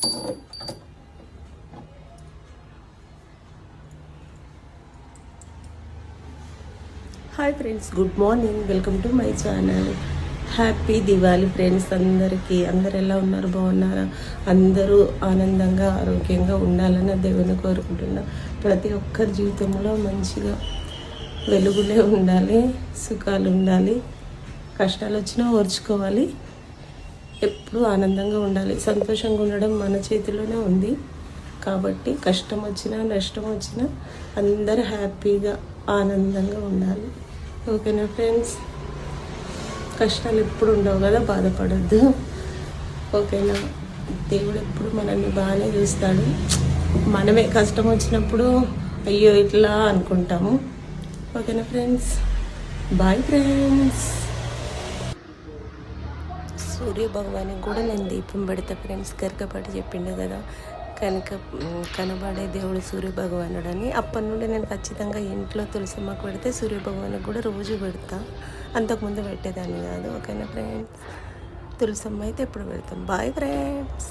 Hi friends, good morning. Welcome to my channel. Happy Diwali friends. అందరికీ అందరు ఎలా ఉన్నారు? బాగున్నారా? అందరూ ఆనందంగా ఆరోగ్యంగా ఉండాలని దేవుని కోరుకుంటున్నా. ప్రతి ఒక్కరి జీవితంలో మంచిగా వెలుగులే ఉండాలి, సుఖాలు ఉండాలి, కష్టాలు వచ్చినా ఓర్చుకోవాలి, ఎప్పుడూ ఆనందంగా ఉండాలి. సంతోషంగా ఉండడం మన చేతిలోనే ఉంది. కాబట్టి కష్టం వచ్చినా నష్టం వచ్చినా అందరూ హ్యాపీగా ఆనందంగా ఉండాలి. ఓకేనా ఫ్రెండ్స్? కష్టాలు ఎప్పుడు ఉండవు కదా, బాధపడద్దు. ఓకేనా? దేవుడు ఎప్పుడు మనల్ని బాగానే చూస్తాడు. మనమే కష్టం వచ్చినప్పుడు అయ్యో ఇట్లా అనుకుంటాము. ఓకేనా ఫ్రెండ్స్? Bye friends. సూర్య భగవానికి కూడా నేను దీపం పెడతా ఫ్రెండ్స్. గరికపాటి చెప్పిండు కదా, కనబడే దేవుడు సూర్య భగవానుడు అని. అప్పటి నుండి నేను ఖచ్చితంగా ఇంట్లో తులసమ్మకు పెడితే సూర్య భగవానికి కూడా రోజు పెడతా. అంతకుముందు పెట్టేదాన్ని కాదు. ఓకేనా ఫ్రెండ్స్? తులసమ్మ అయితే ఎప్పుడు పెడతాం. Boy friends.